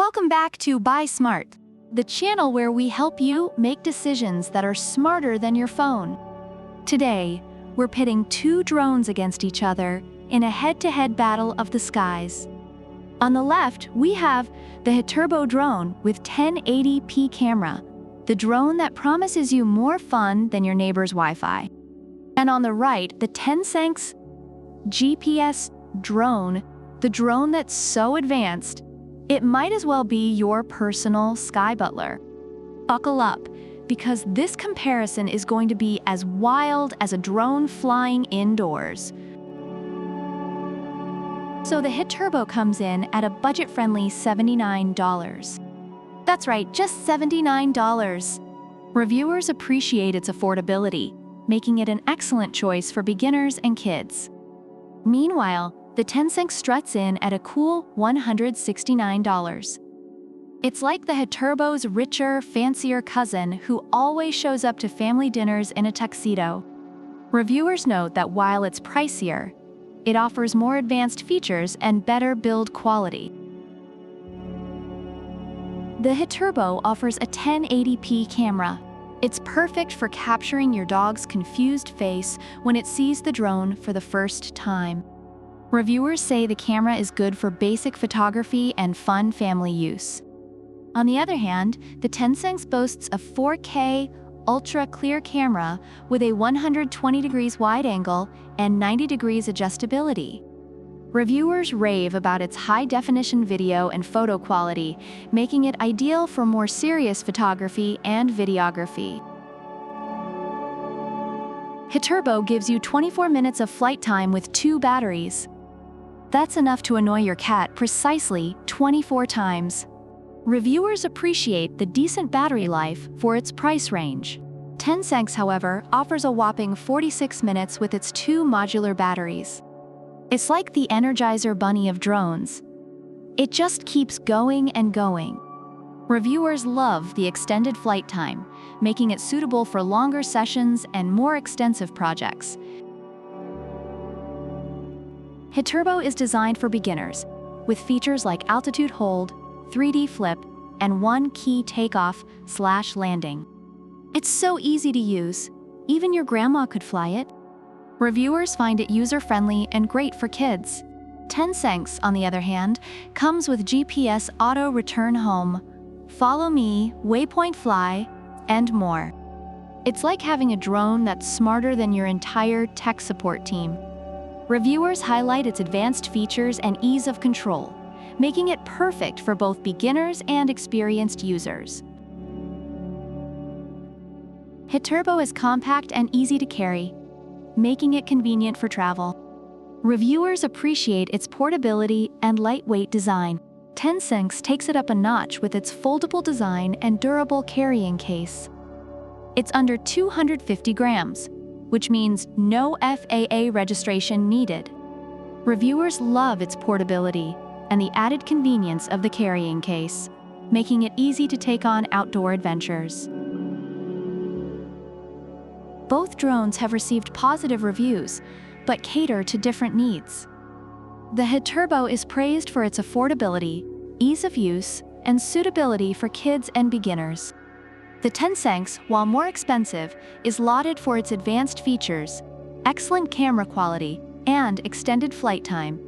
Welcome back to Buy Smart, the channel where we help you make decisions that are smarter than your phone. Today, we're pitting two drones against each other in a head-to-head battle of the skies. On the left, we have the Hiterbo drone with 1080p camera, the drone that promises you more fun than your neighbor's Wi-Fi. And on the right, the Tensense GPS drone, the drone that's so advanced, it might as well be your personal sky butler. Buckle up, because this comparison is going to be as wild as a drone flying indoors. So the Hiterbo comes in at a budget-friendly $79. That's right, just $79. Reviewers appreciate its affordability, making it an excellent choice for beginners and kids. Meanwhile, the Tensense struts in at a cool $169. It's like the Hiterbo's richer, fancier cousin who always shows up to family dinners in a tuxedo. Reviewers note that while it's pricier, it offers more advanced features and better build quality. The Hiterbo offers a 1080p camera. It's perfect for capturing your dog's confused face when it sees the drone for the first time. Reviewers say the camera is good for basic photography and fun family use. On the other hand, the Tensense boasts a 4K ultra-clear camera with a 120 degrees wide angle and 90 degrees adjustability. Reviewers rave about its high-definition video and photo quality, making it ideal for more serious photography and videography. Hiterbo gives you 24 minutes of flight time with 2 batteries. That's enough to annoy your cat precisely 24 times. Reviewers appreciate the decent battery life for its price range. Tensense, however, offers a whopping 46 minutes with its 2 modular batteries. It's like the Energizer Bunny of drones. It just keeps going and going. Reviewers love the extended flight time, making it suitable for longer sessions and more extensive projects. Hiterbo is designed for beginners, with features like altitude hold, 3D flip, and one-key takeoff/landing. It's so easy to use, even your grandma could fly it. Reviewers find it user-friendly and great for kids. Tensense, on the other hand, comes with GPS auto return home, follow me, waypoint fly, and more. It's like having a drone that's smarter than your entire tech support team. Reviewers highlight its advanced features and ease of control, making it perfect for both beginners and experienced users. Hiterbo is compact and easy to carry, making it convenient for travel. Reviewers appreciate its portability and lightweight design. Tensense takes it up a notch with its foldable design and durable carrying case. It's under 250 grams, which means no FAA registration needed. Reviewers love its portability and the added convenience of the carrying case, making it easy to take on outdoor adventures. Both drones have received positive reviews, but cater to different needs. The Hiterbo is praised for its affordability, ease of use, and suitability for kids and beginners. The Tensense, while more expensive, is lauded for its advanced features, excellent camera quality, and extended flight time,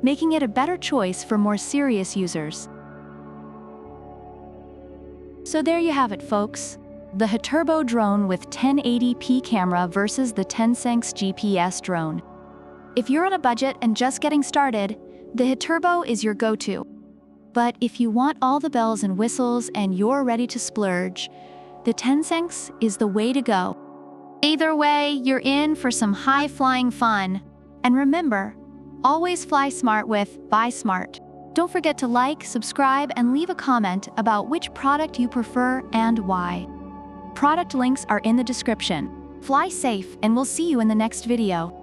making it a better choice for more serious users. So there you have it, folks. The Hiterbo drone with 1080p camera versus the Tensense GPS drone. If you're on a budget and just getting started, the Hiterbo is your go-to. But if you want all the bells and whistles and you're ready to splurge, the Tensense is the way to go. Either way, you're in for some high-flying fun. And remember, always fly smart with Buy Smart. Don't forget to like, subscribe, and leave a comment about which product you prefer and why. Product links are in the description. Fly safe, and we'll see you in the next video.